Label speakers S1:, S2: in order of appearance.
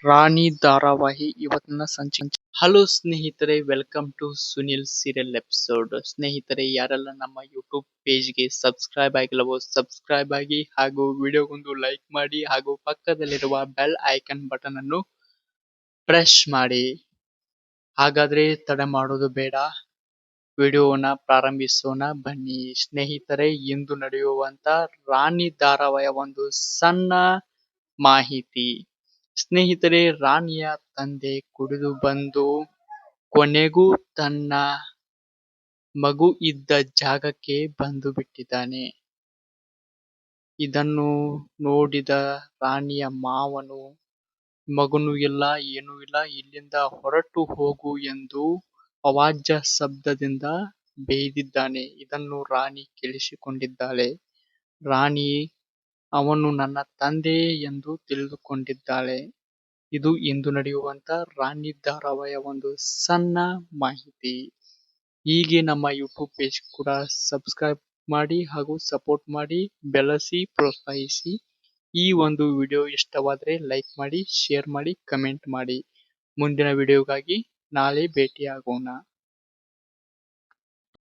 S1: ರಾಣಿ ಧಾರಾವಾಹಿ ಇವತ್ತಿನ ಸಂಚಿಕೆ. ಹಲೋ ಸ್ನೇಹಿತರೆ, welcome to Sunil serial episode. ಸ್ನೇಹಿತರೆ, ಯಾರೆಲ್ಲ ನಮ್ಮ ಯೂಟ್ಯೂಬ್ ಪೇಜ್ಗೆ ಸಬ್ಸ್ಕ್ರೈಬ್ ಆಗಿಲ್ಲವೋ ಸಬ್ಸ್ಕ್ರೈಬ್ ಆಗಿ ಹಾಗೂ ವಿಡಿಯೋಗೊಂದು ಲೈಕ್ ಮಾಡಿ ಹಾಗೂ ಪಕ್ಕದಲ್ಲಿರುವ ಬೆಲ್ ಐಕನ್ ಬಟನ್ ಅನ್ನು ಪ್ರೆಸ್ ಮಾಡಿ. ಹಾಗಾದ್ರೆ ತಡ ಮಾಡೋದು ಬೇಡ, ವಿಡಿಯೋವನ್ನ ಪ್ರಾರಂಭಿಸೋಣ ಬನ್ನಿ. ಸ್ನೇಹಿತರೆ, ಇಂದು ನಡೆಯುವಂತ ರಾಣಿ ಧಾರಾವಾಹಿಯ ಒಂದು ಸಣ್ಣ ಮಾಹಿತಿ. ಸ್ನೇಹಿತರೆ, ರಾಣಿಯ ತಂದೆ ಕುಡಿದು ಬಂದು ಕೊನೆಗೂ ತನ್ನ ಮಗು ಇದ್ದ ಜಾಗಕ್ಕೆ ಬಂದು ಬಿಟ್ಟಿದ್ದಾನೆ. ಇದನ್ನು ನೋಡಿದ ರಾಣಿಯ ಮಾವನು ಮಗನು ಇಲ್ಲ, ಏನೂ ಇಲ್ಲ, ಇಲ್ಲಿಂದ ಹೊರಟು ಹೋಗು ಎಂದು ಅವಾಜ್ಯ ಶಬ್ದದಿಂದ ಬೇಯ್ದಿದ್ದಾನೆ. ಇದನ್ನು ರಾಣಿ ಕೇಳಿಸಿಕೊಂಡಿದ್ದಾಳೆ. ರಾಣಿ ಅವನು ನನ್ನ ತಂದೆ ಎಂದು ತಿಳಿದುಕೊಂಡಿದ್ದಾಳೆ. ಇದು ಇಂದು ನಡೆಯುವಂತ ರಾಣಿ ಧಾರಾವಾಹಿಯ ಒಂದು ಸಣ್ಣ ಮಾಹಿತಿ. ಹೀಗೆ ನಮ್ಮ ಯೂಟ್ಯೂಬ್ ಪೇಜ್ ಕೂಡ ಸಬ್ಸ್ಕ್ರೈಬ್ ಮಾಡಿ ಹಾಗೂ ಸಪೋರ್ಟ್ ಮಾಡಿ, ಬೆಳೆಸಿ, ಪ್ರೋತ್ಸಾಹಿಸಿ. ಈ ಒಂದು ವಿಡಿಯೋ ಇಷ್ಟವಾದರೆ ಲೈಕ್ ಮಾಡಿ, ಶೇರ್ ಮಾಡಿ, ಕಮೆಂಟ್ ಮಾಡಿ. ಮುಂದಿನ ವಿಡಿಯೋಗಾಗಿ ನಾಳೆ ಭೇಟಿಯಾಗೋಣ.